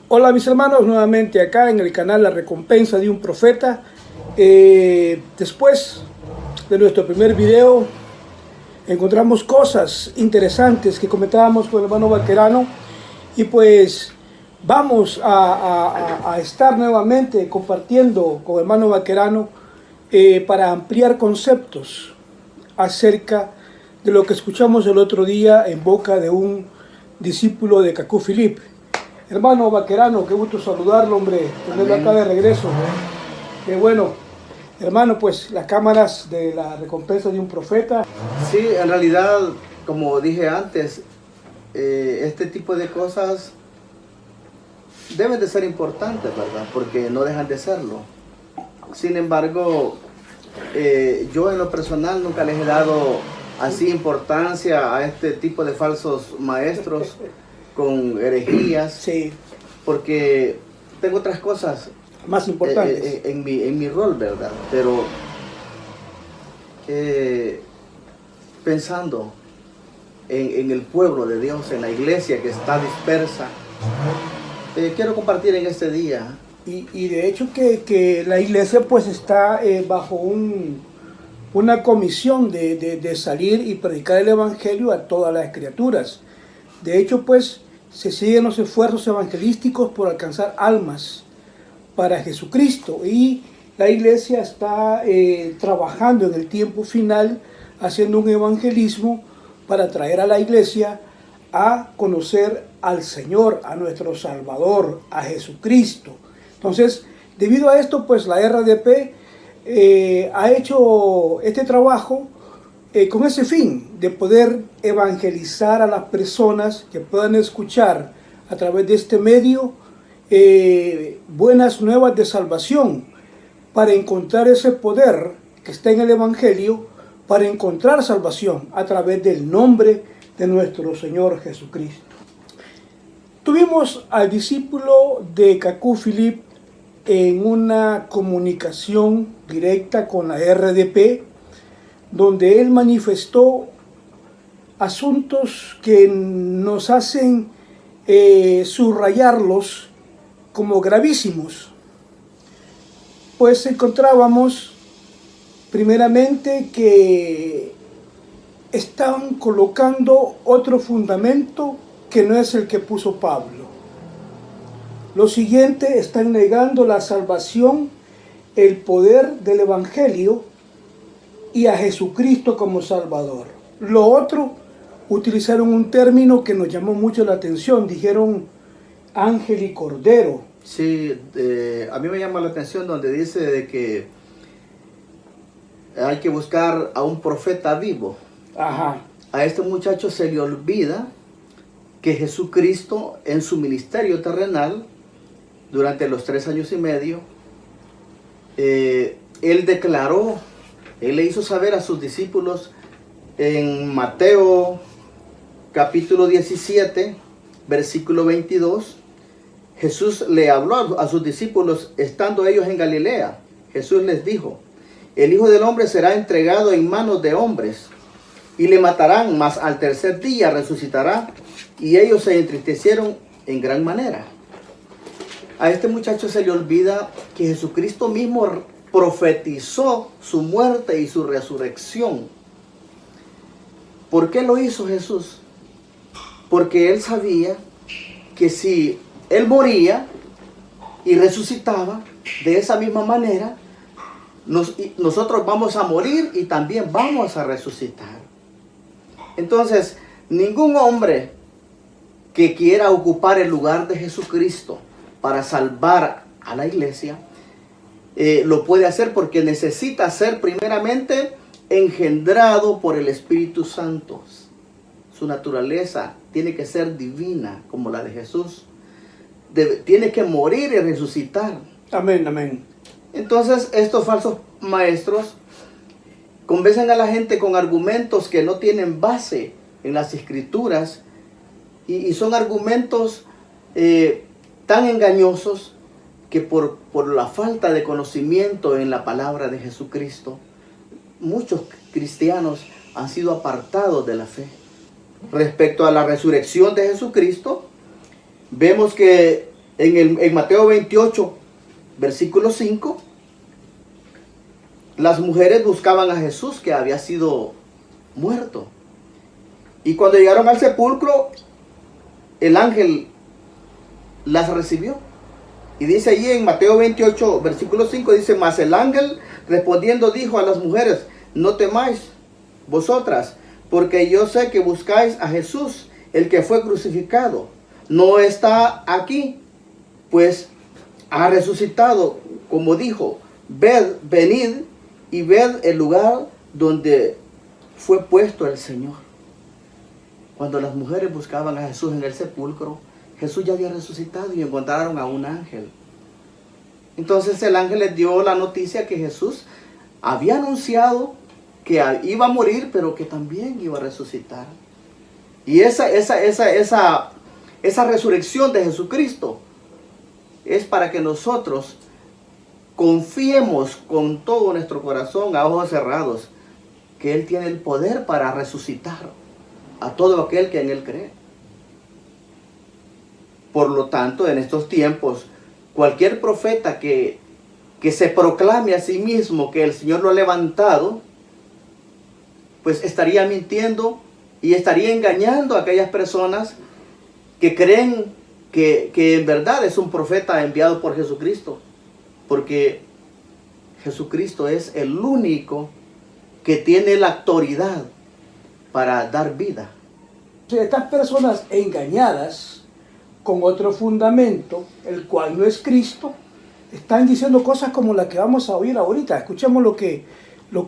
Hola mis hermanos, nuevamente acá en el canal La Recompensa de un Profeta. Después de nuestro primer video encontramos cosas interesantes que comentábamos con el hermano Vaquerano y pues vamos a estar nuevamente compartiendo con el hermano Vaquerano para ampliar conceptos acerca de lo que escuchamos el otro día en boca de un discípulo de Cacú Philip. Hermano Vaquerano, qué gusto saludarlo, hombre, tenerlo acá de regreso. Qué bueno. Hermano, pues las cámaras de La Recompensa de un Profeta. Sí, en realidad, como dije antes, este tipo de cosas deben de ser importantes, ¿verdad? Porque no dejan de serlo. Sin embargo, yo en lo personal nunca les he dado así importancia a este tipo de falsos maestros con herejías, Sí, porque tengo otras cosas más importantes. en mi rol, ¿verdad? Pero pensando en el pueblo de Dios, en la iglesia que está dispersa, quiero compartir en este día. Y de hecho que la iglesia pues está bajo una comisión de salir y predicar el evangelio a todas las criaturas. De hecho pues se siguen los esfuerzos evangelísticos por alcanzar almas para Jesucristo, y la iglesia está trabajando en el tiempo final haciendo un evangelismo para traer a la iglesia a conocer al Señor, a nuestro Salvador, a Jesucristo. Entonces, debido a esto, pues la RDP ha hecho este trabajo con ese fin de poder evangelizar a las personas que puedan escuchar a través de este medio buenas nuevas de salvación, para encontrar ese poder que está en el Evangelio, para encontrar salvación a través del nombre de nuestro Señor Jesucristo. Tuvimos al discípulo de Cacú Philip en una comunicación directa con la RDP, donde él manifestó asuntos que nos hacen subrayarlos como gravísimos. Pues encontrábamos primeramente que estaban colocando otro fundamento que no es el que puso Pablo. Lo siguiente, están negando la salvación, el poder del Evangelio y a Jesucristo como Salvador. Lo otro, utilizaron un término que nos llamó mucho la atención, dijeron ángel y cordero. Sí, a mí me llama la atención donde dice de que hay que buscar a un profeta vivo. Ajá. A este muchacho se le olvida que Jesucristo en su ministerio terrenal, durante los 3 años y medio, él declaró, él le hizo saber a sus discípulos en Mateo capítulo 17, versículo 22, Jesús le habló a sus discípulos estando ellos en Galilea. Jesús les dijo: el Hijo del Hombre será entregado en manos de hombres y le matarán, mas al tercer día resucitará. Y ellos se entristecieron en gran manera. A este muchacho se le olvida que Jesucristo mismo profetizó su muerte y su resurrección. ¿Por qué lo hizo Jesús? Porque él sabía que si él moría y resucitaba, de esa misma manera, nosotros vamos a morir y también vamos a resucitar. Entonces, ningún hombre que quiera ocupar el lugar de Jesucristo para salvar a la iglesia, lo puede hacer, porque necesita ser primeramente engendrado por el Espíritu Santo. Su naturaleza tiene que ser divina como la de Jesús. Tiene que morir y resucitar. Amén, amén. Entonces estos falsos maestros convencen a la gente con argumentos que no tienen base en las escrituras, y son argumentos tan engañosos que por la falta de conocimiento en la palabra de Jesucristo, muchos cristianos han sido apartados de la fe. Respecto a la resurrección de Jesucristo, vemos que En Mateo 28, versículo 5, las mujeres buscaban a Jesús que había sido muerto. Y cuando llegaron al sepulcro, el ángel las recibió. Y dice allí en Mateo 28, versículo 5, dice: mas el ángel respondiendo dijo a las mujeres: no temáis vosotras, porque yo sé que buscáis a Jesús, el que fue crucificado. No está aquí, pues ha resucitado, como dijo. Venid y ved el lugar donde fue puesto el Señor. Cuando las mujeres buscaban a Jesús en el sepulcro, Jesús ya había resucitado y encontraron a un ángel. Entonces el ángel les dio la noticia que Jesús había anunciado que iba a morir, pero que también iba a resucitar. Y esa resurrección de Jesucristo es para que nosotros confiemos con todo nuestro corazón, a ojos cerrados, que Él tiene el poder para resucitar a todo aquel que en Él cree. Por lo tanto, en estos tiempos, cualquier profeta que se proclame a sí mismo que el Señor lo ha levantado, pues estaría mintiendo y estaría engañando a aquellas personas que creen que en verdad es un profeta enviado por Jesucristo. Porque Jesucristo es el único que tiene la autoridad para dar vida. Estas personas engañadas con otro fundamento, el cual no es Cristo, están diciendo cosas como la que vamos a oír ahorita. Escuchemos lo que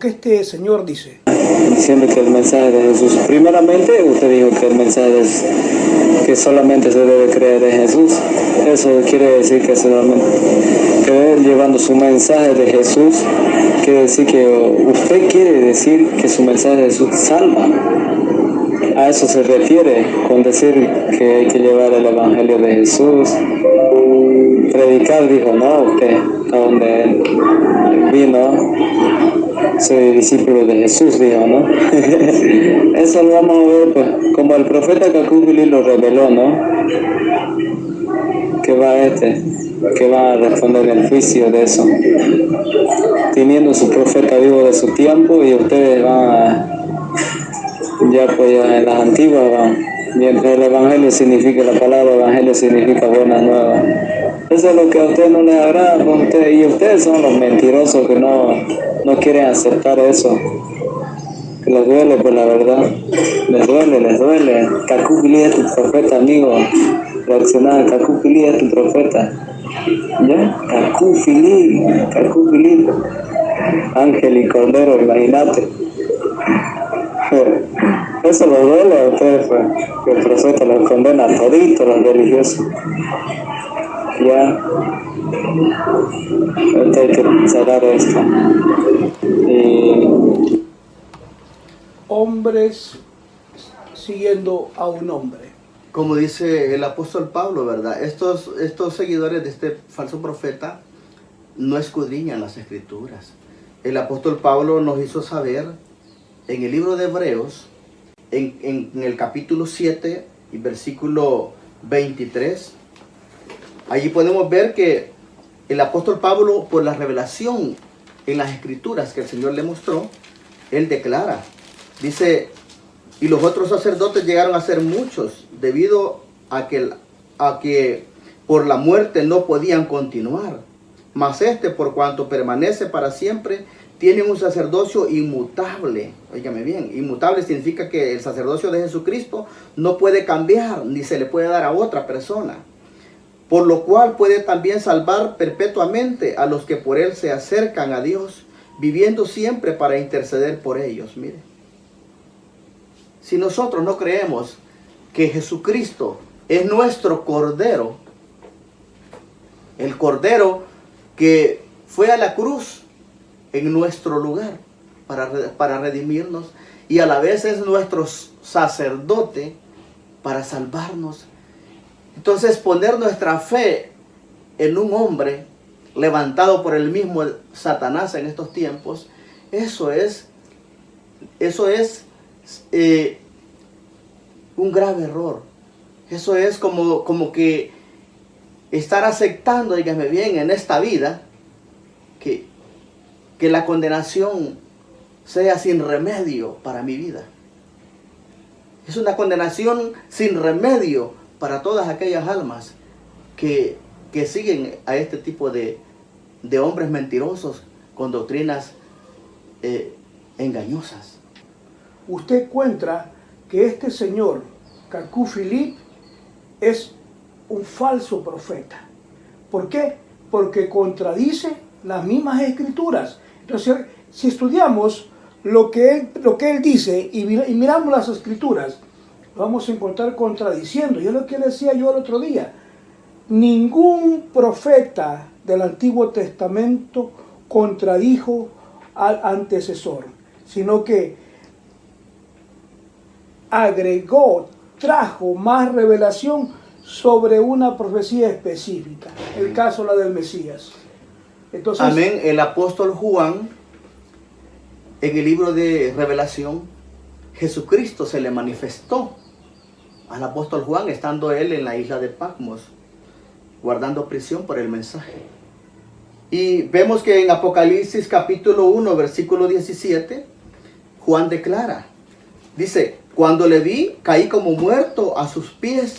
este señor dice. Diciendo que el mensaje de Jesús, primeramente usted dijo que el mensaje es que solamente se debe creer en Jesús. Eso quiere decir que llevando su mensaje de Jesús, quiere decir que usted quiere decir que su mensaje de Jesús salva. A eso se refiere con decir que hay que llevar el Evangelio de Jesús. Predicar, dijo, no, usted, a donde él vino, soy discípulo de Jesús, dijo, ¿no? Eso lo vamos a ver, pues, como el profeta Cacúbili lo reveló, ¿no? Que va a responder el juicio de eso, teniendo su profeta vivo de su tiempo, y ustedes van a, ya pues ya en las antiguas van, mientras el Evangelio significa, la palabra Evangelio significa buenas nuevas. Eso es lo que a ustedes no les agrada, pues y ustedes son los mentirosos que no quieren aceptar eso. Que les duele, pues la verdad, les duele. Cacúbili es tu profeta, amigo. Reaccionar, Cacúbili es tu profeta. ¿Ya? Cacúbili. Ángel y Cordero, imagínate. Eso les duele a ustedes, pues, que el profeta los condena a toditos los religiosos. Ya. Ahorita hay que cerrar esto. Hombres siguiendo a un hombre. Como dice el apóstol Pablo, ¿verdad? Estos seguidores de este falso profeta no escudriñan las escrituras. El apóstol Pablo nos hizo saber en el libro de Hebreos, en el capítulo 7 y versículo 23, allí podemos ver que el apóstol Pablo, por la revelación en las escrituras que el Señor le mostró, él declara, dice: y los otros sacerdotes llegaron a ser muchos, debido a que por la muerte no podían continuar. Mas por cuanto permanece para siempre, tiene un sacerdocio inmutable. Óigame bien, inmutable significa que el sacerdocio de Jesucristo no puede cambiar, ni se le puede dar a otra persona. Por lo cual puede también salvar perpetuamente a los que por él se acercan a Dios, viviendo siempre para interceder por ellos. Mire, si nosotros no creemos que Jesucristo es nuestro Cordero, el Cordero que fue a la cruz en nuestro lugar para redimirnos, y a la vez es nuestro sacerdote para salvarnos, entonces poner nuestra fe en un hombre levantado por el mismo Satanás en estos tiempos, eso es un grave error. Eso es como que estar aceptando, dígame bien, en esta vida, que la condenación sea sin remedio para mi vida. Es una condenación sin remedio para todas aquellas almas que siguen a este tipo de hombres mentirosos con doctrinas engañosas. Usted encuentra que este señor, Cacú Philippe, es un falso profeta. ¿Por qué? Porque contradice las mismas escrituras. Entonces, si estudiamos lo que él dice y miramos las escrituras, vamos a encontrar contradiciendo. Yo lo que decía yo el otro día, ningún profeta del Antiguo Testamento contradijo al antecesor, sino que agregó, trajo más revelación sobre una profecía específica. El caso la del Mesías. Entonces, amén. El apóstol Juan, en el libro de Revelación, Jesucristo se le manifestó al apóstol Juan estando él en la isla de Patmos, guardando prisión por el mensaje. Y vemos que en Apocalipsis capítulo 1, versículo 17, Juan declara, dice, cuando le vi, caí como muerto a sus pies,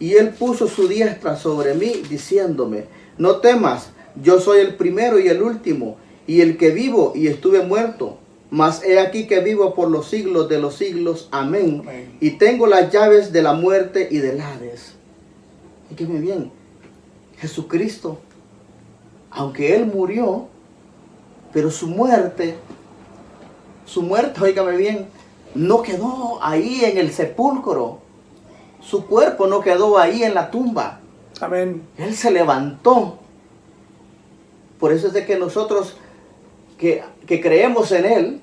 y él puso su diestra sobre mí, diciéndome, no temas, yo soy el primero y el último, y el que vivo y estuve muerto, mas he aquí que vivo por los siglos de los siglos, amén. Amén. Y tengo las llaves de la muerte y del Hades. Fíjense bien, Jesucristo, aunque él murió, pero su muerte, óigame bien, no quedó ahí en el sepulcro. Su cuerpo no quedó ahí en la tumba. amén. Él se levantó. Por eso es de que nosotros que creemos en él,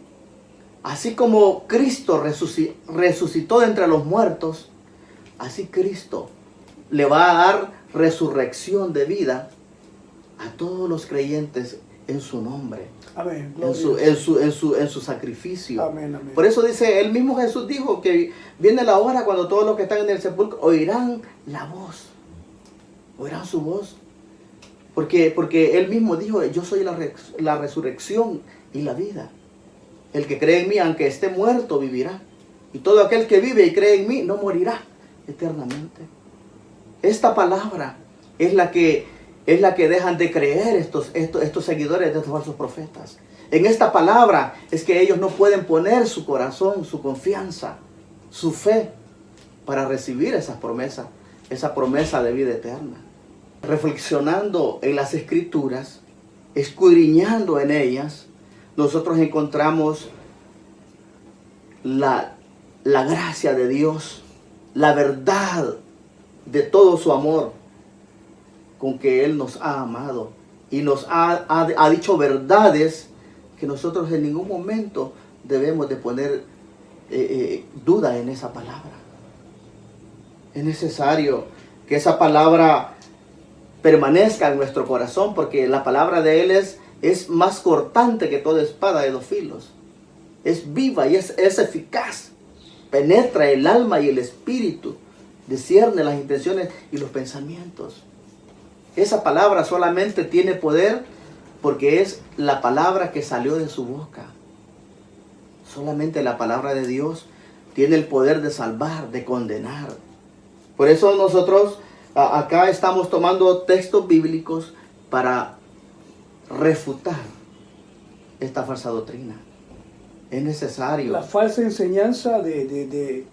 así como Cristo resucitó de entre los muertos, así Cristo le va a dar resurrección de vida a todos los creyentes en su nombre, Amén. en su sacrificio. Amén, amén. Por eso dice, el mismo Jesús dijo que viene la hora cuando todos los que están en el sepulcro oirán la voz, oirán su voz. Porque él mismo dijo, yo soy la resurrección y la vida. El que cree en mí, aunque esté muerto, vivirá. Y todo aquel que vive y cree en mí, no morirá eternamente. Esta palabra es la que dejan de creer estos seguidores de estos falsos profetas. En esta palabra es que ellos no pueden poner su corazón, su confianza, su fe para recibir esa promesa de vida eterna. Reflexionando en las escrituras, escudriñando en ellas, nosotros encontramos la gracia de Dios, la verdad de todo su amor con que Él nos ha amado y nos ha dicho verdades que nosotros en ningún momento debemos de poner duda en esa palabra. Es necesario que esa palabra permanezca en nuestro corazón, porque la palabra de Él es más cortante que toda espada de 2 filos. Es viva y es eficaz. Penetra el alma y el espíritu. Discierne las intenciones y los pensamientos. Esa palabra solamente tiene poder porque es la palabra que salió de su boca. Solamente la palabra de Dios tiene el poder de salvar, de condenar. Por eso nosotros acá estamos tomando textos bíblicos para refutar esta falsa doctrina. Es necesario. La falsa enseñanza de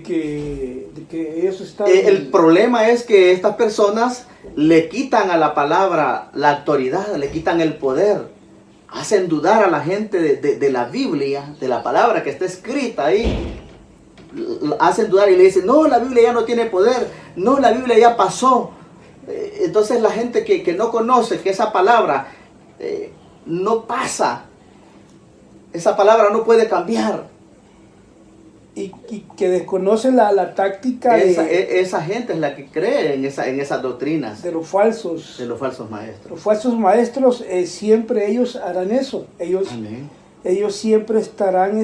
que ellos están... El problema es que estas personas le quitan a la palabra la autoridad, le quitan el poder. Hacen dudar a la gente de la Biblia, de la palabra que está escrita ahí. Hacen dudar y le dicen, no, la Biblia ya no tiene poder, no, la Biblia ya pasó. Entonces la gente que no conoce que esa palabra no pasa, esa palabra no puede cambiar. Y que desconoce la táctica esa gente es la que cree en esas doctrinas de los falsos. De los falsos maestros. Los falsos maestros siempre ellos harán eso. Amén. Ellos siempre estarán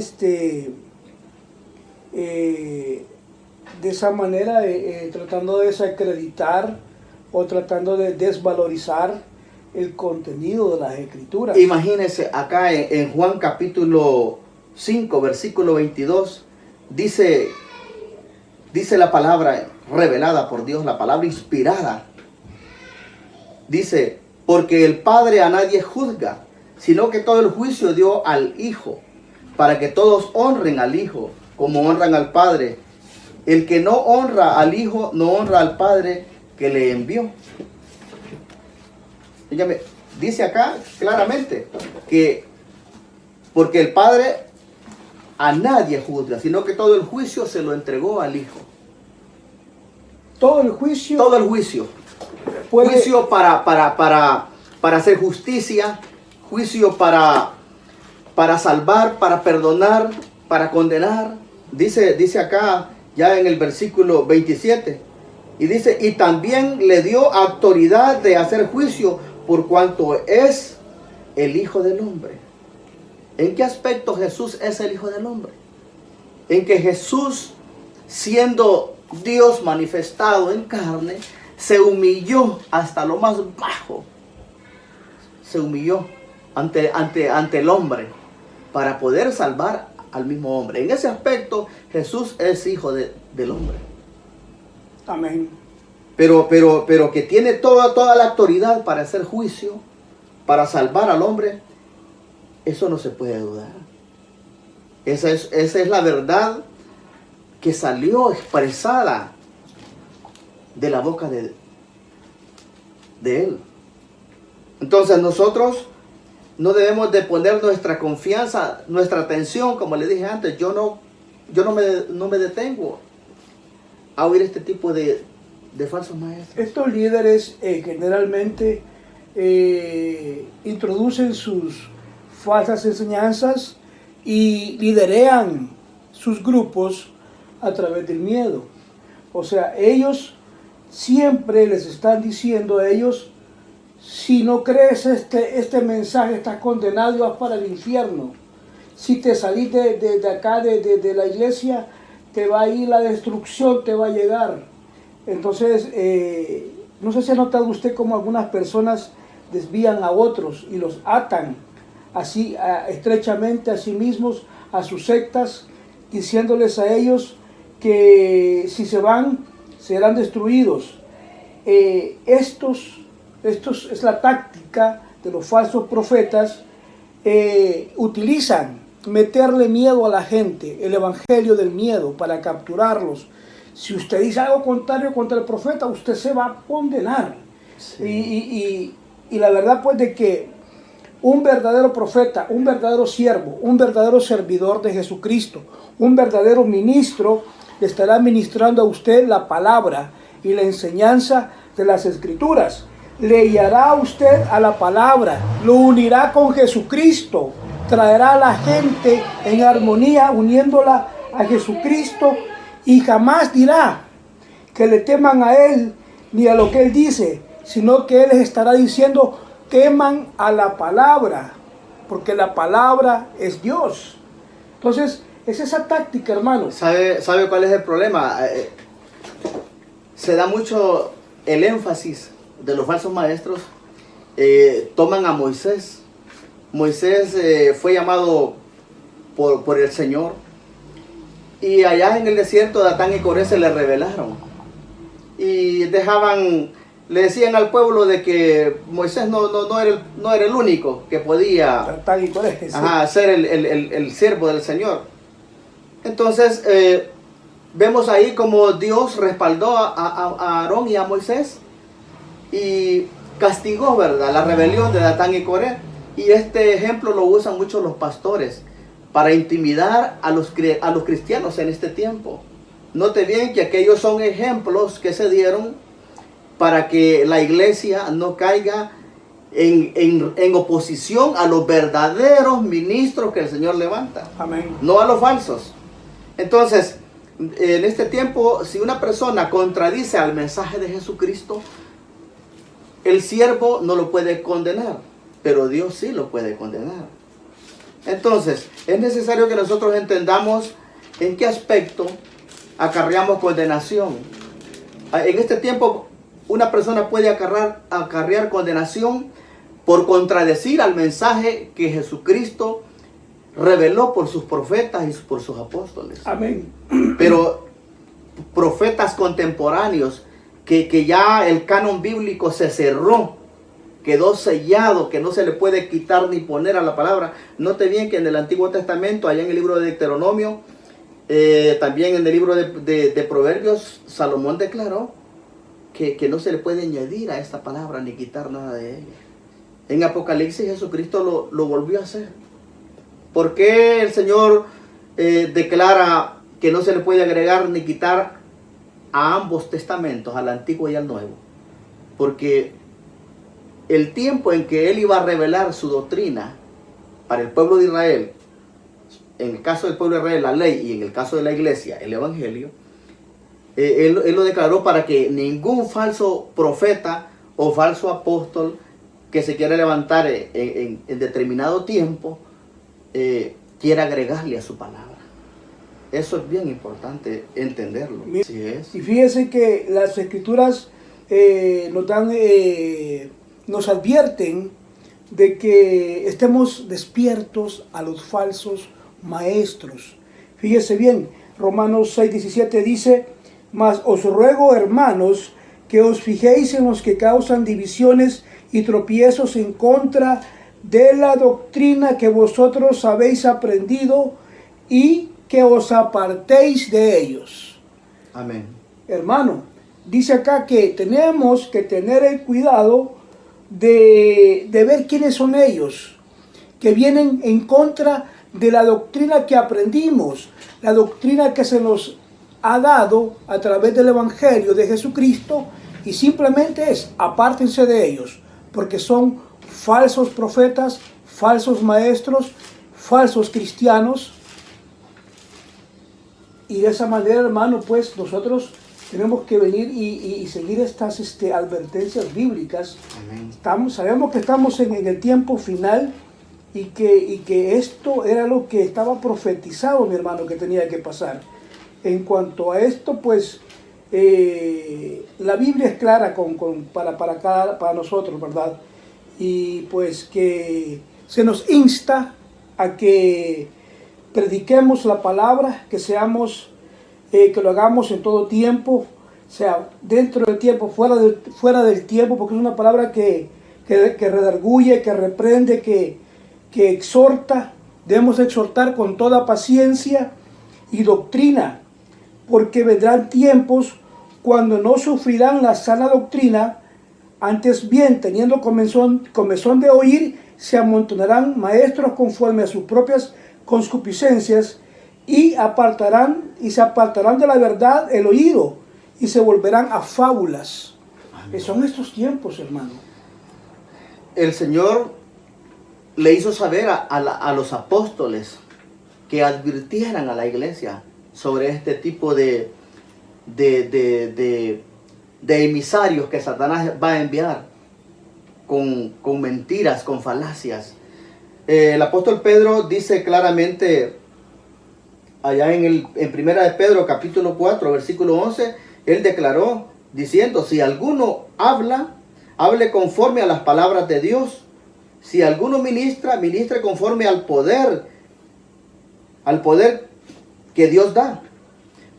de esa manera tratando de desacreditar o tratando de desvalorizar el contenido de las escrituras. Imagínense acá en Juan capítulo 5, versículo 22, dice la palabra revelada por Dios, la palabra inspirada. Dice, porque el Padre a nadie juzga, sino que todo el juicio dio al Hijo, para que todos honren al Hijo, como honran al Padre. El que no honra al Hijo, no honra al Padre que le envió. Fíjame, dice acá claramente que porque el Padre a nadie juzga, sino que todo el juicio se lo entregó al Hijo. Todo el juicio. Todo el juicio. Juicio para hacer justicia, juicio para salvar, para perdonar, para condenar. Dice acá ya en el versículo 27. Y dice, y también le dio autoridad de hacer juicio por cuanto es el Hijo del Hombre. ¿En qué aspecto Jesús es el Hijo del Hombre? En que Jesús, siendo Dios manifestado en carne, se humilló hasta lo más bajo. Se humilló ante el hombre para poder salvar al mismo hombre. En ese aspecto, Jesús es Hijo del Hombre. Amén. Pero que tiene toda la autoridad para hacer juicio, para salvar al hombre, eso no se puede dudar. Esa es la verdad que salió expresada de la boca de Él. Entonces nosotros no debemos de poner nuestra confianza, nuestra atención, como le dije antes. Yo no me detengo a oír este tipo de falsos maestros. Estos líderes generalmente introducen sus falsas enseñanzas y liderean sus grupos a través del miedo. O sea, ellos siempre les están diciendo a ellos, si no crees este mensaje estás condenado y vas para el infierno. Si te salís de acá, de la iglesia, te va a ir la destrucción, te va a llegar. Entonces, no sé si ha notado usted cómo algunas personas desvían a otros y los atan así estrechamente a sí mismos, a sus sectas, diciéndoles a ellos que si se van, serán destruidos. Estos es la táctica de los falsos profetas. Utilizan meterle miedo a la gente, el evangelio del miedo, para capturarlos. Si usted dice algo contrario contra el profeta, usted se va a condenar. Sí. Y la verdad pues de que un verdadero profeta, un verdadero siervo, un verdadero servidor de Jesucristo, un verdadero ministro, le estará ministrando a usted la palabra y la enseñanza de las Escrituras. Le guiará a usted a la palabra, lo unirá con Jesucristo, traerá a la gente en armonía, uniéndola a Jesucristo, y jamás dirá que le teman a Él ni a lo que Él dice, sino que Él les estará diciendo, teman a la palabra, porque la palabra es Dios. Entonces, es esa táctica, hermano. ¿Sabe cuál es el problema? Se da mucho el énfasis de los falsos maestros. Toman a Moisés. Moisés fue llamado por el Señor. Y allá en el desierto, Datán y Coré se le rebelaron. Y le decían al pueblo de que Moisés no era el único que podía Datán y Coré, sí, ser el siervo del Señor. Entonces, vemos ahí como Dios respaldó a Aarón y a Moisés y castigó, ¿verdad?, la rebelión de Datán y Coré. Y este ejemplo lo usan mucho los pastores para intimidar a los cristianos en este tiempo. Note bien que aquellos son ejemplos que se dieron para que la iglesia no caiga en oposición a los verdaderos ministros que el Señor levanta. Amén. No a los falsos. Entonces, en este tiempo, si una persona contradice al mensaje de Jesucristo, el siervo no lo puede condenar, pero Dios sí lo puede condenar. Entonces, es necesario que nosotros entendamos en qué aspecto acarreamos condenación. En este tiempo una persona puede acarrear condenación por contradecir al mensaje que Jesucristo reveló por sus profetas y por sus apóstoles. Amén. Pero profetas contemporáneos, que ya el canon bíblico se cerró, quedó sellado, que no se le puede quitar ni poner a la palabra. Note bien que en el Antiguo Testamento, allá en el libro de Deuteronomio, también en el libro de Proverbios, Salomón declaró que no se le puede añadir a esta palabra ni quitar nada de ella. En Apocalipsis Jesucristo lo volvió a hacer. ¿Por qué el Señor declara que no se le puede agregar ni quitar a ambos testamentos, al Antiguo y al Nuevo? Porque el tiempo en que Él iba a revelar su doctrina para el pueblo de Israel, en el caso del pueblo de Israel, la ley, y en el caso de la iglesia, el evangelio, él lo declaró para que ningún falso profeta o falso apóstol que se quiera levantar en determinado tiempo quiera agregarle a su palabra. Eso es bien importante entenderlo. Así es. Y fíjese que las escrituras nos advierten de que estemos despiertos a los falsos maestros. Fíjese bien, Romanos 6:17 dice: mas os ruego, hermanos, que os fijéis en los que causan divisiones y tropiezos en contra de la doctrina que vosotros habéis aprendido, y que os apartéis de ellos. Amén. Hermano, dice acá que tenemos que tener el cuidado de ver quiénes son ellos, que vienen en contra de la doctrina que aprendimos, la doctrina que se nos ha dado a través del Evangelio de Jesucristo, y simplemente es: apártense de ellos, porque son falsos profetas, falsos maestros, falsos cristianos. Y de esa manera, hermano, pues nosotros tenemos que venir y seguir estas advertencias bíblicas. Amén. Sabemos que estamos en el tiempo final, y que esto era lo que estaba profetizado, mi hermano, que tenía que pasar. En cuanto a esto, pues la Biblia es clara para nosotros, ¿verdad? Y pues que se nos insta a que prediquemos la palabra, que lo hagamos en todo tiempo, sea dentro del tiempo, fuera del tiempo, porque es una palabra que redarguye, que reprende, que exhorta. Debemos exhortar con toda paciencia y doctrina, porque vendrán tiempos cuando no sufrirán la sana doctrina, antes bien, teniendo comezón de oír, se amontonarán maestros conforme a sus propias concupiscencias, y se apartarán de la verdad el oído, y se volverán a fábulas. Que son estos tiempos, hermano. El Señor le hizo saber a los apóstoles que advirtieran a la iglesia sobre este tipo de emisarios que Satanás va a enviar con mentiras, con falacias. El apóstol Pedro dice claramente allá en Primera de Pedro capítulo 4 versículo 11, él declaró diciendo: si alguno hable conforme a las palabras de Dios. Si alguno ministre conforme al poder que Dios da,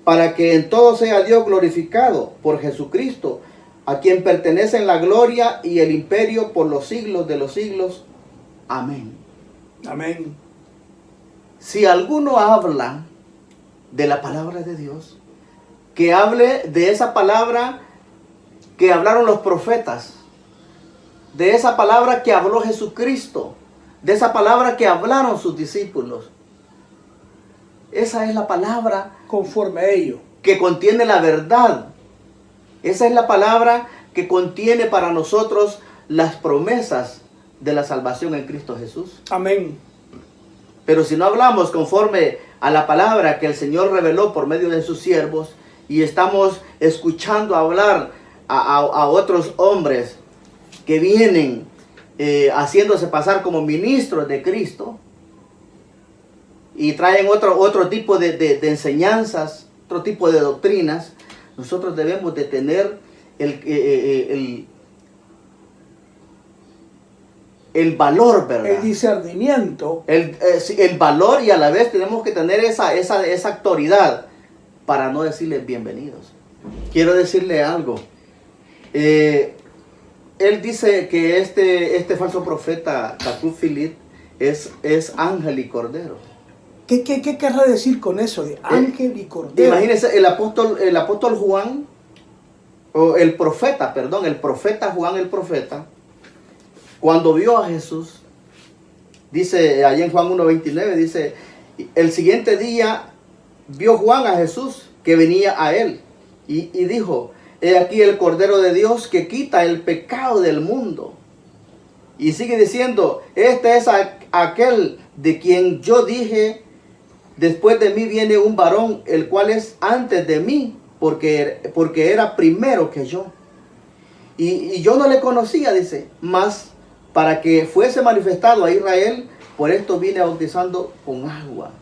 para que en todo sea Dios glorificado por Jesucristo, a quien pertenecen la gloria y el imperio por los siglos de los siglos. Amén. Amén. Si alguno habla de la palabra de Dios, que hable de esa palabra que hablaron los profetas, de esa palabra que habló Jesucristo, de esa palabra que hablaron sus discípulos. Esa es la palabra Conforme a ello, que contiene la verdad. Esa es la palabra que contiene para nosotros las promesas de la salvación en Cristo Jesús. amén. Pero si no hablamos conforme a la palabra que el Señor reveló por medio de sus siervos, y estamos escuchando hablar a otros hombres que vienen haciéndose pasar como ministros de Cristo, y traen otro tipo de enseñanzas, otro tipo de doctrinas, nosotros debemos de tener el valor, ¿verdad? El discernimiento. El valor, y a la vez tenemos que tener esa autoridad para no decirles bienvenidos. Quiero decirle algo. Él dice que este falso profeta, Catuc Philippe, es ángel y cordero. ¿Qué querrá decir con eso de ángel y cordero? Imagínense, el apóstol Juan, o el profeta Juan el profeta, cuando vio a Jesús, dice allá en Juan 1:29, dice, el siguiente día vio Juan a Jesús que venía a él y dijo, he aquí el Cordero de Dios que quita el pecado del mundo. Y sigue diciendo, este es aquel de quien yo dije, después de mí viene un varón, el cual es antes de mí, porque era primero que yo. Y yo no le conocía, dice, mas para que fuese manifestado a Israel, por esto vine bautizando con agua.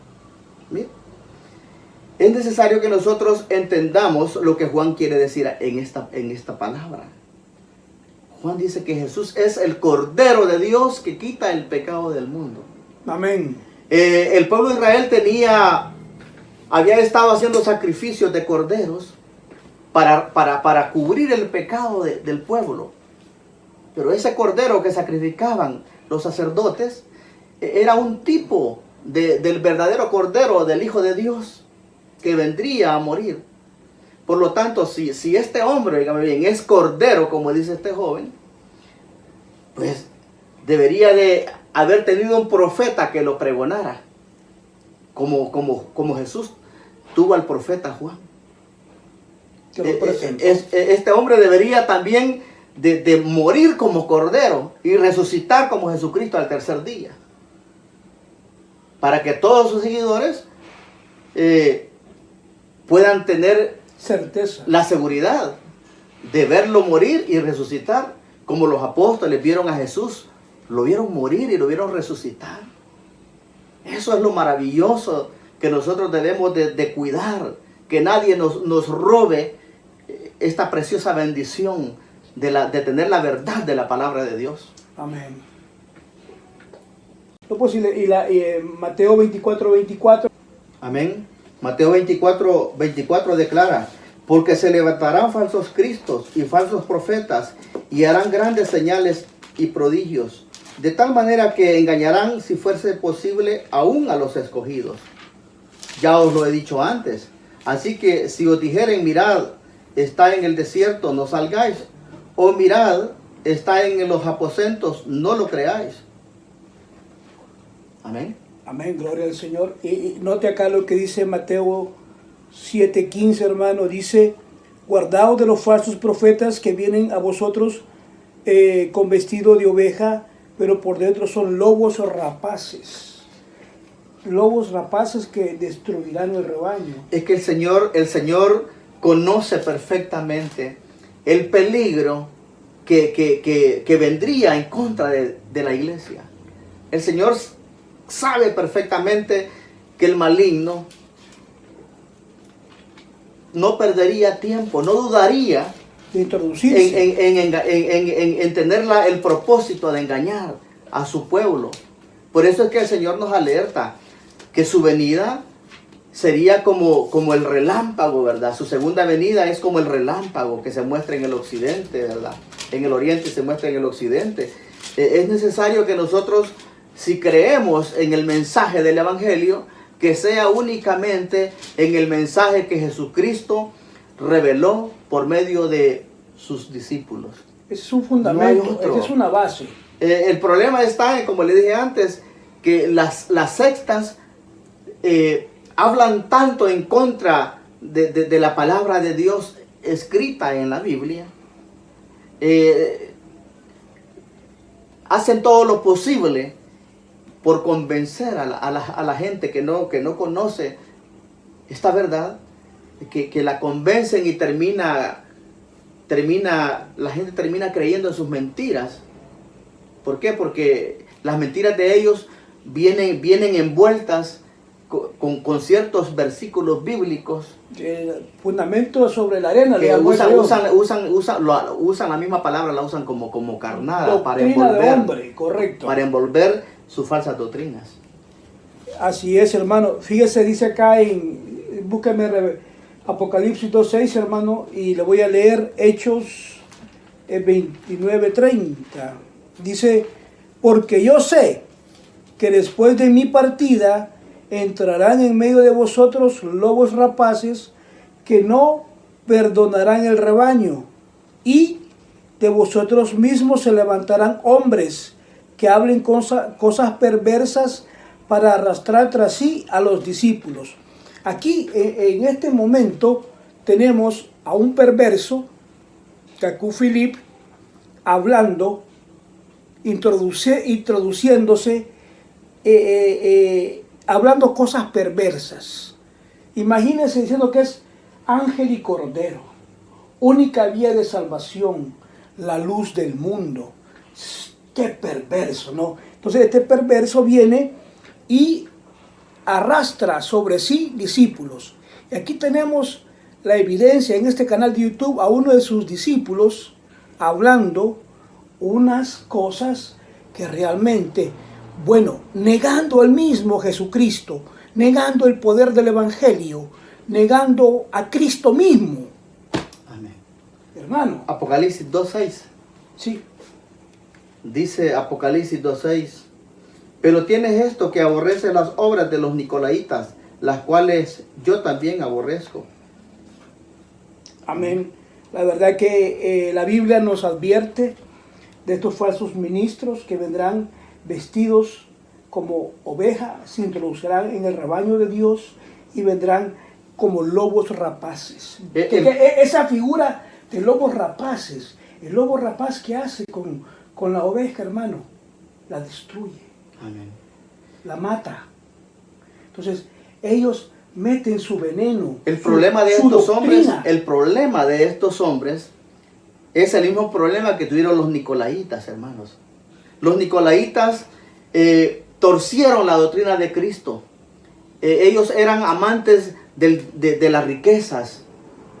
Mira. Es necesario que nosotros entendamos lo que Juan quiere decir en esta palabra. Juan dice que Jesús es el Cordero de Dios que quita el pecado del mundo. Amén. El pueblo de Israel había estado haciendo sacrificios de corderos para cubrir el pecado del pueblo. Pero ese cordero que sacrificaban los sacerdotes era un tipo del verdadero cordero del Hijo de Dios que vendría a morir. Por lo tanto, si este hombre, dígame bien, es cordero, como dice este joven, pues debería de haber tenido un profeta que lo pregonara, como Jesús tuvo al profeta Juan. Este hombre debería también de morir como cordero y resucitar como Jesucristo al tercer día, para que todos sus seguidores puedan tener certeza, la seguridad de verlo morir y resucitar, como los apóstoles vieron a Jesús, lo vieron morir y lo vieron resucitar. Eso es lo maravilloso que nosotros debemos de cuidar, que nadie nos robe esta preciosa bendición de tener la verdad de la palabra de Dios. Amén. No posible. Y Mateo 24:24. Amén. Mateo 24:24 declara, porque se levantarán falsos cristos y falsos profetas y harán grandes señales y prodigios, de tal manera que engañarán, si fuese posible, aún a los escogidos. Ya os lo he dicho antes. Así que si os dijeren, mirad, está en el desierto, no salgáis. O mirad, está en los aposentos, no lo creáis. Amén. Amén, gloria al Señor. Y note acá lo que dice Mateo 7:15, hermano. Dice, guardaos de los falsos profetas que vienen a vosotros con vestido de oveja, pero por dentro son lobos rapaces. Lobos rapaces que destruirán el rebaño. Es que el Señor conoce perfectamente el peligro que vendría en contra de la iglesia. El Señor sabe perfectamente que el maligno no perdería tiempo, no dudaría de introducirse en tener el propósito de engañar a su pueblo. Por eso es que el Señor nos alerta que su venida sería como el relámpago, ¿verdad? Su segunda venida es como el relámpago que se muestra en el occidente, ¿verdad? En el oriente se muestra en el occidente. Es necesario que nosotros, si creemos en el mensaje del Evangelio, que sea únicamente en el mensaje que Jesucristo reveló por medio de sus discípulos. Ese es un fundamento, esa es una base. El problema está, como le dije antes, que las sectas hablan tanto en contra de la palabra de Dios escrita en la Biblia. Hacen todo lo posible por convencer a la gente que no conoce esta verdad, que la convencen y la gente termina creyendo en sus mentiras. ¿Por qué? Porque las mentiras de ellos vienen envueltas con ciertos versículos bíblicos Fundamento sobre la arena. que le llamo usan, yo. usan la misma palabra, la usan como carnada para Doctrina de envolver, hombre, correcto. para envolver sus falsas doctrinas. Así es, hermano. Fíjese, dice acá búsqueme Apocalipsis 2.6, hermano, y le voy a leer Hechos 29.30. Dice, porque yo sé que después de mi partida entrarán en medio de vosotros lobos rapaces que no perdonarán el rebaño, y de vosotros mismos se levantarán hombres que hablen cosas perversas para arrastrar tras sí a los discípulos. Aquí, en este momento, tenemos a un perverso, Cacú Philip, hablando, introduciéndose, hablando cosas perversas. Imagínense diciendo que es ángel y cordero, única vía de salvación, la luz del mundo. Qué perverso, ¿no? Entonces este perverso viene y arrastra sobre sí discípulos. Y aquí tenemos la evidencia en este canal de YouTube a uno de sus discípulos hablando unas cosas que realmente, bueno, negando al mismo Jesucristo, negando el poder del Evangelio, negando a Cristo mismo. Amén. Hermano. Apocalipsis 2.6. Sí. Dice Apocalipsis 2.6, pero tienes esto, que aborreces las obras de los nicolaitas, las cuales yo también aborrezco. Amén. La verdad que la Biblia nos advierte de estos falsos ministros que vendrán vestidos como ovejas, se introducirán en el rebaño de Dios y vendrán como lobos rapaces. Esa figura de lobos rapaces, el lobo rapaz, ¿qué hace con la oveja, hermano? La destruye. Amén. La mata. Entonces, ellos meten su veneno. El problema de estos hombres es el mismo problema que tuvieron los nicolaitas, hermanos. Los nicolaitas torcieron la doctrina de Cristo. Ellos eran amantes de las riquezas.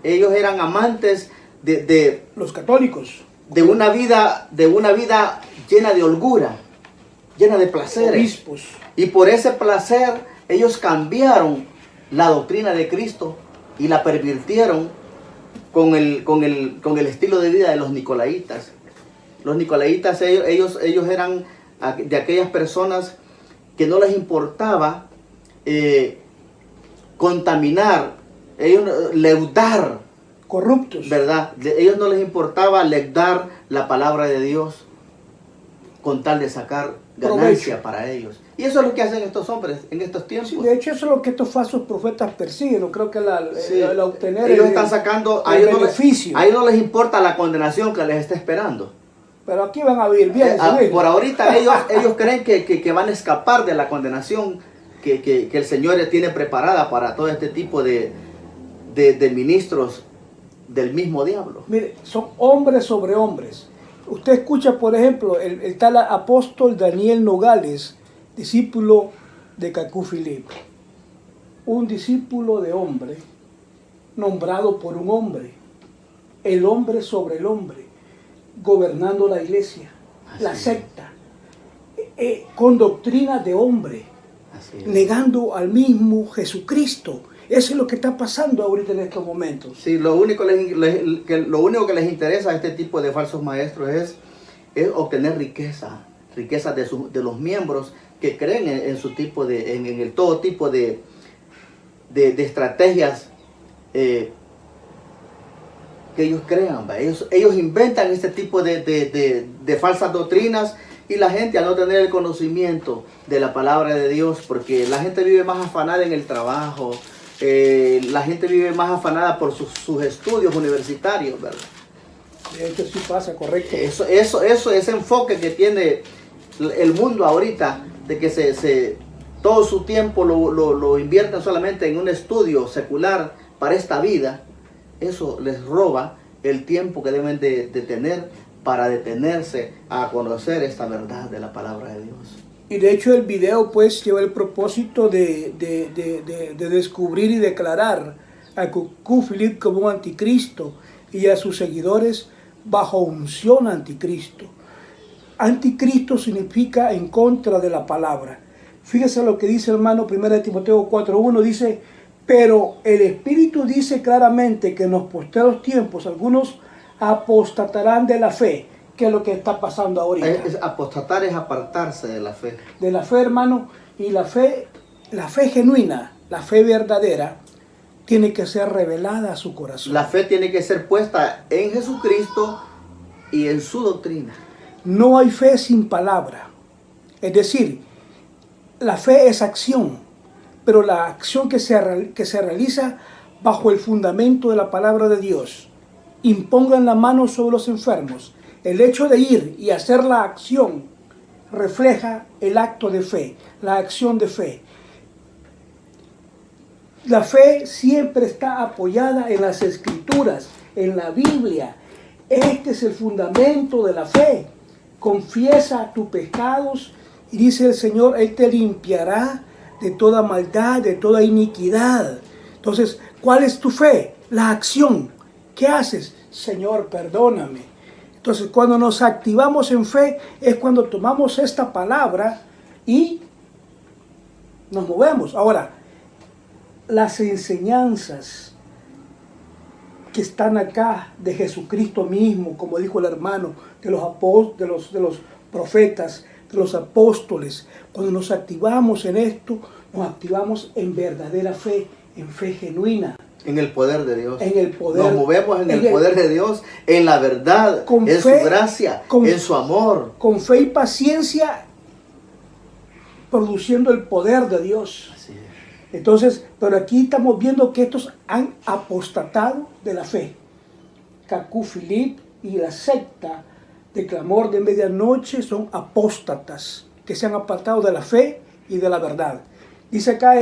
Ellos eran amantes de los católicos. De una vida llena de holgura, llena de placeres. Obispos. Y por ese placer ellos cambiaron la doctrina de Cristo y la pervirtieron con el estilo de vida de los nicolaitas. Los nicolaitas, ellos eran de aquellas personas que no les importaba contaminar, leudar. Corruptos. ¿Verdad? Ellos no les importaba leudar la palabra de Dios con tal de sacar ganancia para ellos. Y eso es lo que hacen estos hombres en estos tiempos. Sí, de hecho eso es lo que estos falsos profetas persiguen. No creo que el obtener ellos están sacando el beneficio. A ellos no les importa la condenación que les está esperando. Pero aquí van a vivir bien. Por ahorita ellos creen que van a escapar de la condenación que el Señor tiene preparada para todo este tipo de ministros del mismo diablo. Mire, son hombres sobre hombres. Usted escucha, por ejemplo, el tal apóstol Daniel Nogales, discípulo de Cacú Philip. Un discípulo de hombre, nombrado por un hombre. El hombre sobre el hombre, gobernando la iglesia, la secta, con doctrina de hombre, negando al mismo Jesucristo. Eso es lo que está pasando ahorita en estos momentos. Sí, lo único que les interesa a este tipo de falsos maestros es obtener riqueza de los miembros que creen en el todo tipo de estrategias que ellos crean. Ellos inventan este tipo de falsas doctrinas, y la gente, al no tener el conocimiento de la palabra de Dios, porque la gente vive más afanada en el trabajo, la gente vive más afanada por sus estudios universitarios, ¿verdad? De hecho sí pasa, correcto. Ese enfoque que tiene el mundo ahorita, de que todo su tiempo lo invierten solamente en un estudio secular para esta vida, eso les roba el tiempo que deben de tener para detenerse a conocer esta verdad de la palabra de Dios. Y de hecho el video pues lleva el propósito de descubrir y declarar a Q. Philip como un anticristo y a sus seguidores bajo unción anticristo. Anticristo significa en contra de la palabra. Fíjese lo que dice, hermano, 1 Timoteo 4:1, dice: pero el Espíritu dice claramente que en los postreros tiempos algunos apostatarán de la fe. ¿Qué es lo que está pasando ahorita? Apostatar es apartarse de la fe. De la fe, hermano, y la fe genuina, la fe verdadera, tiene que ser revelada a su corazón. La fe tiene que ser puesta en Jesucristo y en su doctrina. No hay fe sin palabra. Es decir, la fe es acción, pero la acción que se realiza bajo el fundamento de la palabra de Dios. Impongan la mano sobre los enfermos. El hecho de ir y hacer la acción refleja el acto de fe, la acción de fe. La fe siempre está apoyada en las Escrituras, en la Biblia. Este es el fundamento de la fe. Confiesa tus pecados y dice el Señor, Él te limpiará de toda maldad, de toda iniquidad. Entonces, ¿cuál es tu fe? La acción. ¿Qué haces? Señor, perdóname. Entonces, cuando nos activamos en fe, es cuando tomamos esta palabra y nos movemos. Ahora, las enseñanzas que están acá de Jesucristo mismo, como dijo el hermano, de los profetas, de los apóstoles, cuando nos activamos en esto, nos activamos en verdadera fe, en fe genuina. En el poder de Dios. En el poder. Nos movemos en el poder de Dios, en la verdad, en su gracia, en su amor. Con fe y paciencia, produciendo el poder de Dios. Así es. Entonces, pero aquí estamos viendo que estos han apostatado de la fe. Q. Philip y la secta de Clamor de Medianoche son apóstatas que se han apartado de la fe y de la verdad. Dice acá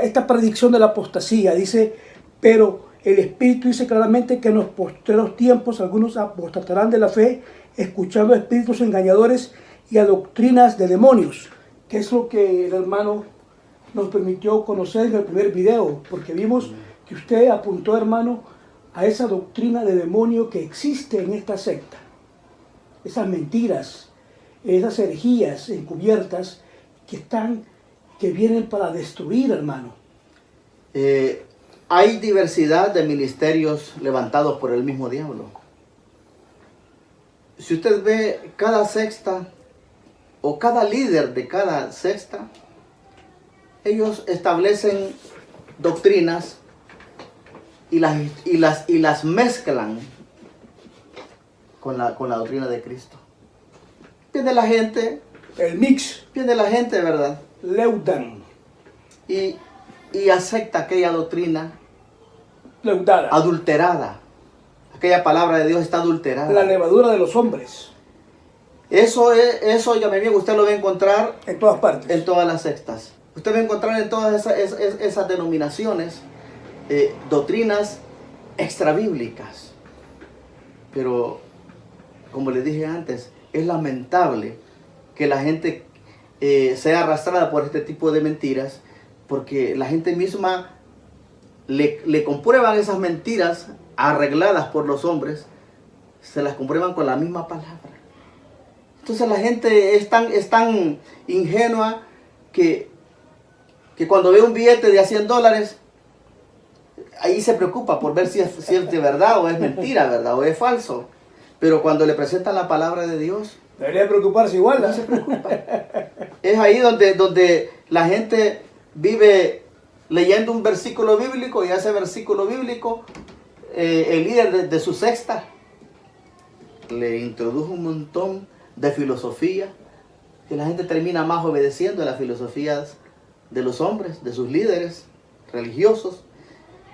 esta predicción de la apostasía, dice, pero el Espíritu dice claramente que en los postreros tiempos algunos apostatarán de la fe, escuchando a espíritus engañadores y a doctrinas de demonios, que es lo que el hermano nos permitió conocer en el primer video, porque vimos que usted apuntó, hermano, a esa doctrina de demonio que existe en esta secta. Esas mentiras, esas herejías encubiertas que vienen para destruir, hermano. Hay diversidad de ministerios levantados por el mismo diablo. Si usted ve cada secta o cada líder de cada secta, ellos establecen doctrinas y las mezclan con la doctrina de Cristo. Viene la gente, el mix, viene la gente, ¿verdad? Leudan. Y acepta aquella doctrina leudada, adulterada. Aquella palabra de Dios está adulterada. La levadura de los hombres. Eso, ya me usted lo va a encontrar en todas partes. En todas las sectas. Usted va a encontrar en todas esas denominaciones doctrinas extrabíblicas. Pero, como les dije antes, es lamentable que la gente sea arrastrada por este tipo de mentiras, porque la gente misma le comprueban esas mentiras arregladas por los hombres, se las comprueban con la misma palabra. Entonces la gente es tan ingenua que cuando ve un billete de $100, ahí se preocupa por ver si es de verdad o es mentira, ¿verdad? O es falso. Pero cuando le presentan la palabra de Dios, debería preocuparse igual, ¿no? No se preocupa. Es ahí donde la gente vive leyendo un versículo bíblico, y ese versículo bíblico, el líder de su secta le introdujo un montón de filosofía, que la gente termina más obedeciendo a las filosofías de los hombres, de sus líderes religiosos,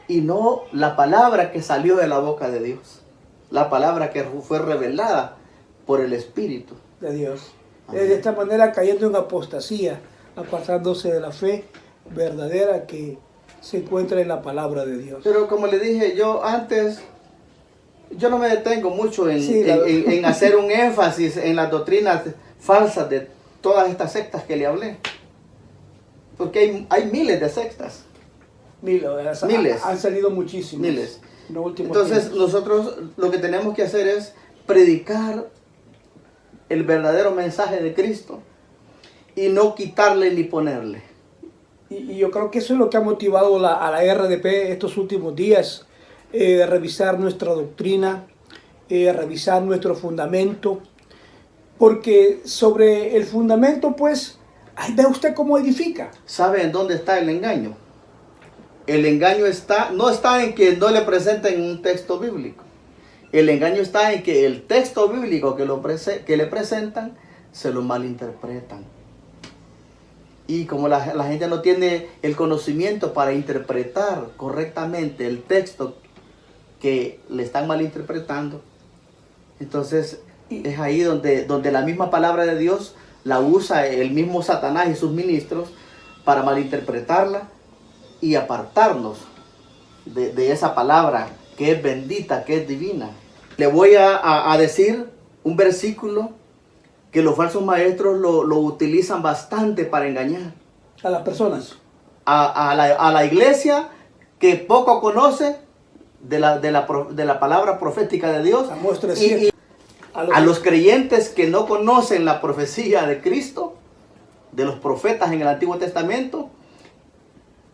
y no la palabra que salió de la boca de Dios, la palabra que fue revelada por el Espíritu de Dios. Amén. De esta manera cayendo en apostasía, apartándose de la fe verdadera que se encuentra en la palabra de Dios. Pero como le dije yo antes, yo no me detengo mucho en hacer un énfasis en las doctrinas falsas todas estas sectas que le hablé. Porque hay miles de sectas. Miles. Han salido muchísimos. Miles. En los últimos Entonces tiempos. nosotros lo que tenemos que hacer es predicar el verdadero mensaje de Cristo y no quitarle ni ponerle. Y yo creo que eso es lo que ha motivado a la RDP estos últimos días, de revisar nuestra doctrina, revisar nuestro fundamento, porque sobre el fundamento, pues, ahí ve usted cómo edifica. ¿Sabe en dónde está el engaño? El engaño no está en que no le presenten un texto bíblico. El engaño está en que el texto bíblico que le presentan se lo malinterpretan. Y como la gente no tiene el conocimiento para interpretar correctamente el texto que le están malinterpretando, entonces es ahí donde la misma palabra de Dios la usa el mismo Satanás y sus ministros para malinterpretarla y apartarnos de esa palabra que es bendita, que es divina. Le voy a decir un versículo que los falsos maestros lo utilizan bastante para engañar A las personas. a la iglesia que poco conoce de la palabra profética de Dios, y a los creyentes que no conocen la profecía de Cristo, de los profetas en el Antiguo Testamento.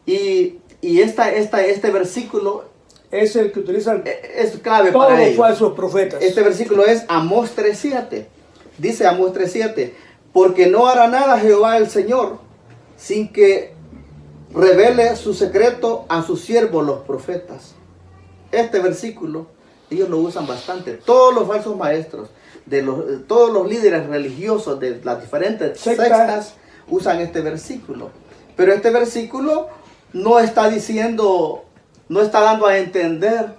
Y este versículo es el que utilizan es clave todos para los ellos. falsos profetas. Este versículo es Amós 3:7. Dice Amós 3:7, porque no hará nada Jehová el Señor sin que revele su secreto a sus siervos los profetas. Este versículo ellos lo usan bastante. Todos los falsos maestros, todos los líderes religiosos de las diferentes sectas usan este versículo. Pero este versículo no está diciendo, no está dando a entender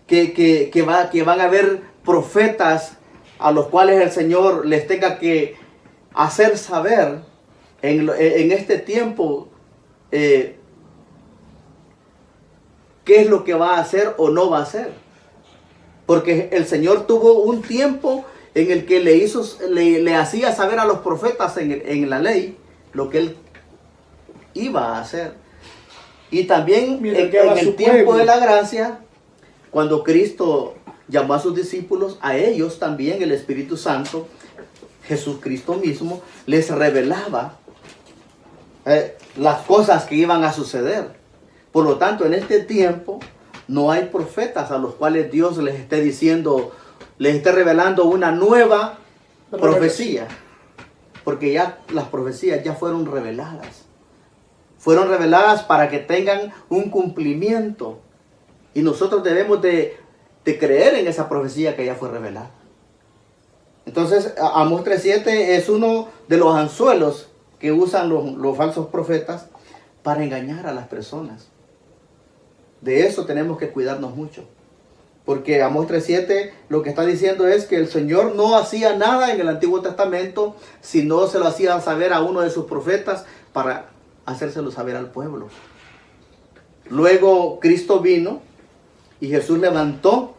que van a haber profetas a los cuales el Señor les tenga que hacer saber en este tiempo qué es lo que va a hacer o no va a hacer. Porque el Señor tuvo un tiempo en el que le hacía saber a los profetas en la ley lo que Él iba a hacer. Y también en el tiempo de la gracia, cuando Cristo llamó a sus discípulos, a ellos también el Espíritu Santo, Jesucristo mismo, les revelaba las cosas que iban a suceder. Por lo tanto, en este tiempo no hay profetas a los cuales Dios les esté diciendo, les esté revelando una nueva profecía. Porque ya las profecías ya fueron reveladas. Fueron reveladas para que tengan un cumplimiento. Y nosotros debemos de creer en esa profecía que ya fue revelada. Entonces, Amós 3:7 es uno de los anzuelos que usan los falsos profetas para engañar a las personas. De eso tenemos que cuidarnos mucho. Porque Amós 3:7 lo que está diciendo es que el Señor no hacía nada en el Antiguo Testamento si no se lo hacía saber a uno de sus profetas para hacérselo saber al pueblo. Luego Cristo vino y Jesús levantó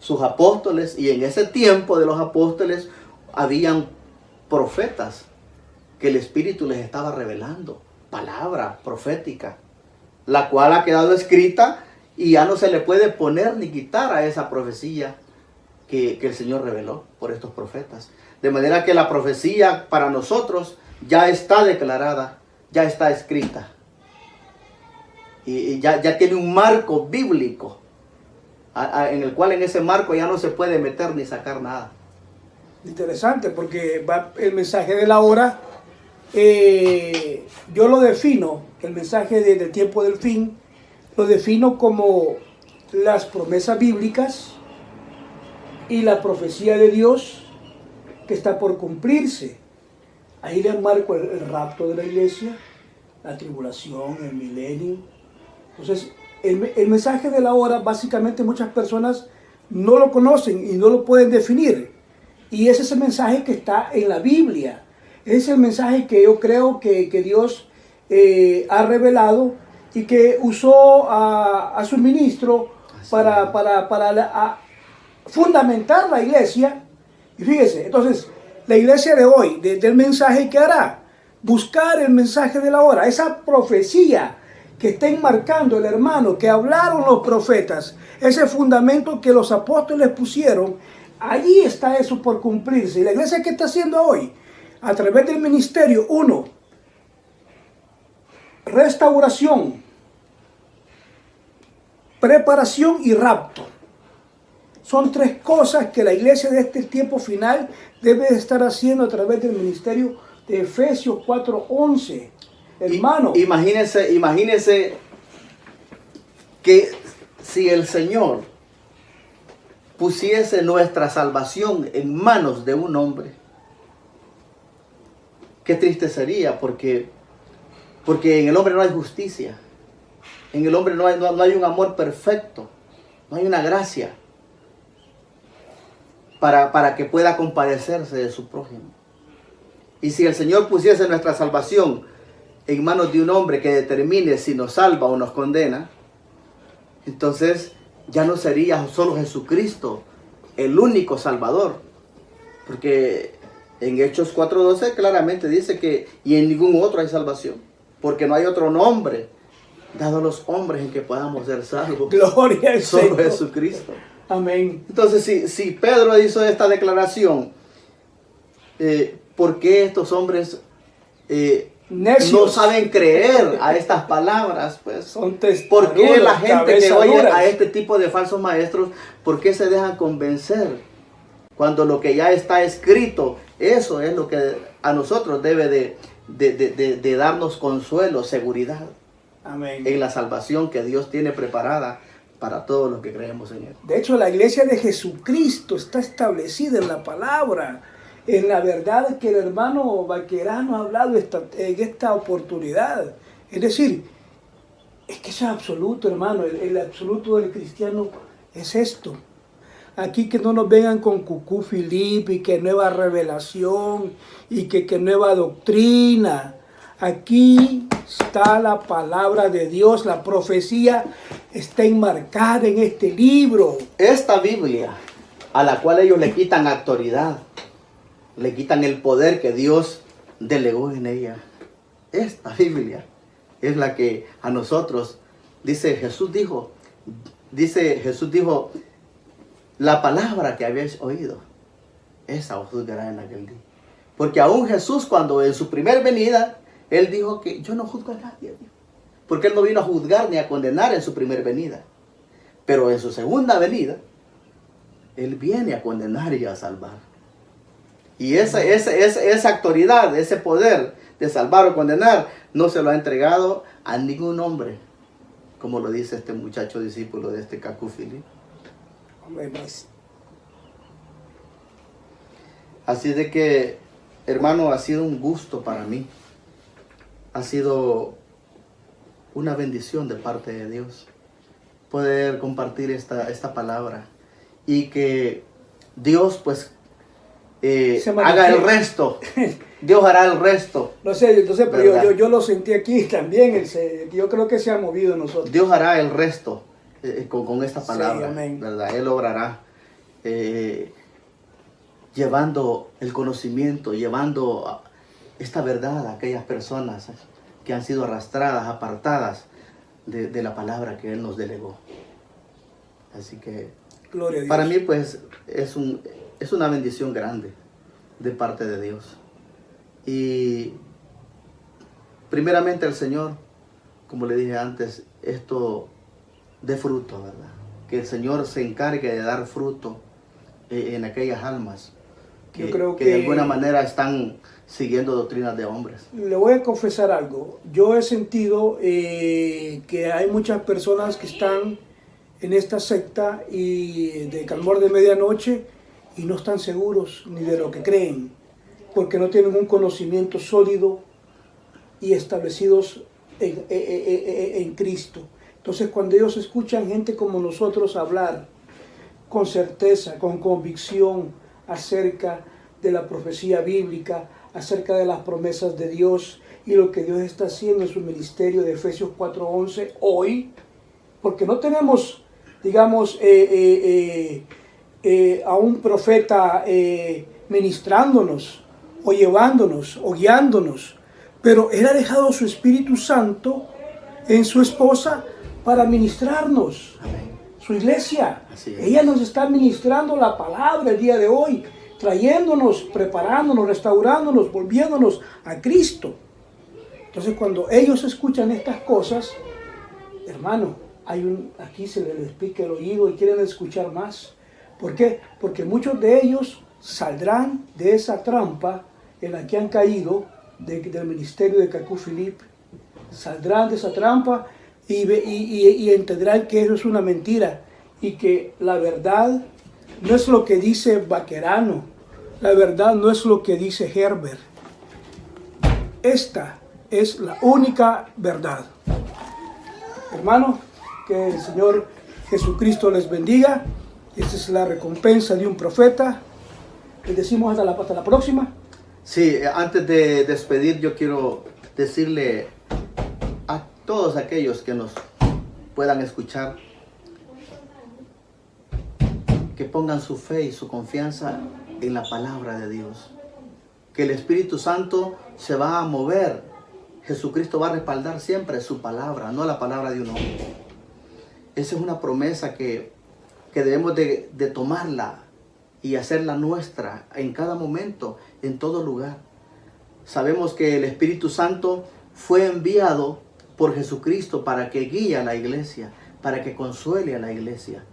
sus apóstoles, y en ese tiempo de los apóstoles habían profetas que el Espíritu les estaba revelando, palabra profética, la cual ha quedado escrita y ya no se le puede poner ni quitar a esa profecía que el Señor reveló por estos profetas. De manera que la profecía para nosotros ya está declarada, ya está escrita. Y ya tiene un marco bíblico, en el cual en ese marco ya no se puede meter ni sacar nada. Interesante, porque va el mensaje de la hora. Yo lo defino, el mensaje del tiempo del fin, lo defino como las promesas bíblicas y la profecía de Dios que está por cumplirse. Ahí le marco el rapto de la iglesia, la tribulación, el milenio. Entonces, el mensaje de la hora, básicamente muchas personas no lo conocen y no lo pueden definir. Y ese es el mensaje que está en la Biblia. Ese es el mensaje que yo creo que Dios ha revelado y que usó a su ministro para fundamentar la iglesia. Y fíjese, entonces, la iglesia de hoy, del mensaje que hará, buscar el mensaje de la hora, esa profecía que está enmarcando el hermano, que hablaron los profetas, ese fundamento que los apóstoles pusieron, allí está eso por cumplirse. ¿Y la iglesia qué está haciendo hoy? A través del ministerio, uno, restauración, preparación y rapto. Son tres cosas que la iglesia de este tiempo final debe de estar haciendo a través del ministerio de Efesios 4:11. Hermano, Imagínese que si el Señor pusiese nuestra salvación en manos de un hombre, qué triste sería, porque en el hombre no hay justicia, en el hombre no hay un amor perfecto, no hay una gracia para que pueda compadecerse de su prójimo. Y si el Señor pusiese nuestra salvación en manos de un hombre que determine si nos salva o nos condena, entonces ya no sería solo Jesucristo el único Salvador. Porque en Hechos 4:12 claramente dice que y en ningún otro hay salvación, porque no hay otro nombre dado a los hombres en que podamos ser salvos. gloria al Solo Señor. Jesucristo. Amén. Entonces, si Pedro hizo esta declaración, ¿por qué estos hombres Necios. no saben creer a estas palabras? Pues, Son ¿por qué la gente que oye cabezaduras. a este tipo de falsos maestros, por qué se dejan convencer? Cuando lo que ya está escrito, eso es lo que a nosotros debe de darnos consuelo, seguridad Amén. en la salvación que Dios tiene preparada para todos los que creemos en Él. De hecho, la iglesia de Jesucristo está establecida en la palabra, en la verdad que el hermano Baquerano ha hablado en esta oportunidad. Es decir, es que eso es absoluto, hermano. El absoluto del cristiano es esto. Aquí que no nos vengan con Cucú Filip y que nueva revelación y que nueva doctrina. Aquí está la palabra de Dios, la profecía está enmarcada en este libro. Esta Biblia, a la cual ellos le quitan autoridad, le quitan el poder que Dios delegó en ella. Esta Biblia es la que a nosotros, Jesús dijo, la palabra que habéis oído, esa os juzgará en aquel día. Porque aún Jesús, cuando en su primer venida, Él dijo que yo no juzgo a nadie, porque Él no vino a juzgar ni a condenar en su primer venida. Pero en su segunda venida, Él viene a condenar y a salvar. Y esa autoridad, ese poder de salvar o condenar, no se lo ha entregado a ningún hombre, como lo dice este muchacho discípulo de este Cucú Filip. Así de que, hermano, ha sido un gusto para mí. Ha sido una bendición de parte de Dios poder compartir esta palabra y que Dios pues haga el resto. Dios hará el resto. No sé, entonces, pero ¿Verdad? yo lo sentí aquí también. Yo creo que se ha movido en nosotros. Dios hará el resto con esta palabra. Sí, amén. ¿Verdad? Él obrará llevando el conocimiento, llevando esta verdad a aquellas personas que han sido arrastradas, apartadas de la palabra que Él nos delegó. Así que Gloria a Dios. para mí pues es una bendición grande de parte de Dios. Y primeramente el Señor, como le dije antes, esto dé fruto, ¿verdad? Que el Señor se encargue de dar fruto en aquellas almas Yo creo que de alguna manera están siguiendo doctrinas de hombres. Le voy a confesar algo. Yo he sentido que hay muchas personas que están en esta secta y de Clamor de Medianoche y no están seguros ni de lo que creen, porque no tienen un conocimiento sólido y establecidos en Cristo. Entonces, cuando ellos escuchan gente como nosotros hablar con certeza, con convicción acerca de la profecía bíblica, acerca de las promesas de Dios y lo que Dios está haciendo en su ministerio de Efesios 4:11 hoy, porque no tenemos, digamos, a un profeta ministrándonos, o llevándonos, o guiándonos, pero Él ha dejado su Espíritu Santo en su esposa para ministrarnos. Amén. Su iglesia. Así es. Ella nos está ministrando la palabra el día de hoy, trayéndonos, preparándonos, restaurándonos, volviéndonos a Cristo. Entonces, cuando ellos escuchan estas cosas, hermano, aquí se les pica el oído y quieren escuchar más. ¿Por qué? Porque muchos de ellos saldrán de esa trampa en la que han caído del ministerio de Cacú Filipe. Saldrán de esa trampa y entenderán que eso es una mentira y que la verdad no es lo que dice Baquerano, la verdad no es lo que dice Herbert. Esta es la única verdad. Hermano, que el Señor Jesucristo les bendiga. Esta es la recompensa de un profeta. Les decimos hasta la próxima. Sí, antes de despedir, yo quiero decirle a todos aquellos que nos puedan escuchar que pongan su fe y su confianza en la palabra de Dios. Que el Espíritu Santo se va a mover. Jesucristo va a respaldar siempre su palabra, no la palabra de un hombre. Esa es una promesa que debemos de tomarla y hacerla nuestra en cada momento, en todo lugar. Sabemos que el Espíritu Santo fue enviado por Jesucristo para que guíe a la iglesia, para que consuele a la iglesia.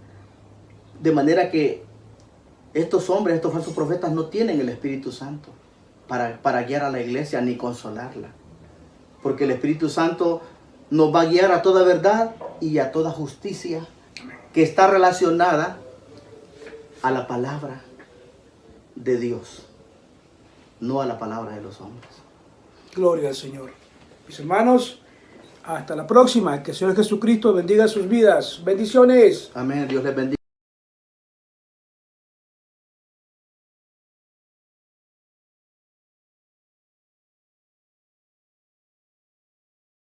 De manera que estos hombres, estos falsos profetas no tienen el Espíritu Santo para guiar a la iglesia ni consolarla. Porque el Espíritu Santo nos va a guiar a toda verdad y a toda justicia que está relacionada a la palabra de Dios, no a la palabra de los hombres. Gloria al Señor. Mis hermanos, hasta la próxima. Que el Señor Jesucristo bendiga sus vidas. Bendiciones. Amén. Dios les bendiga.